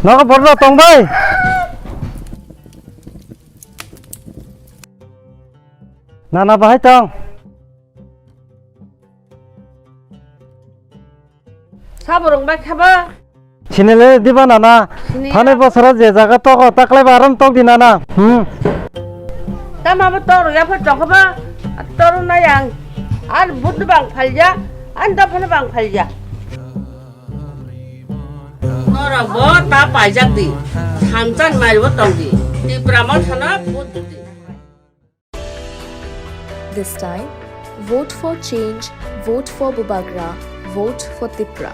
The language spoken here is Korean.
나가 버려 똥바이. 나나 봐 하이땅. 사보롱 백 해봐. 지네레 디바 나나. 타네 버서라 제자가 떠고 딱래 바람 똥디 나나. 땀하면 떠로 옆에 ጮ커봐. 떠로 나양. 안 무드 방 팔자. 안 덮어는 방 팔자. 너라 뭐다 빠작디. 삼잔 말고 똥디. 디브라만 하나 못디. This time, vote for change, vote for Bubagra, vote for Tipra.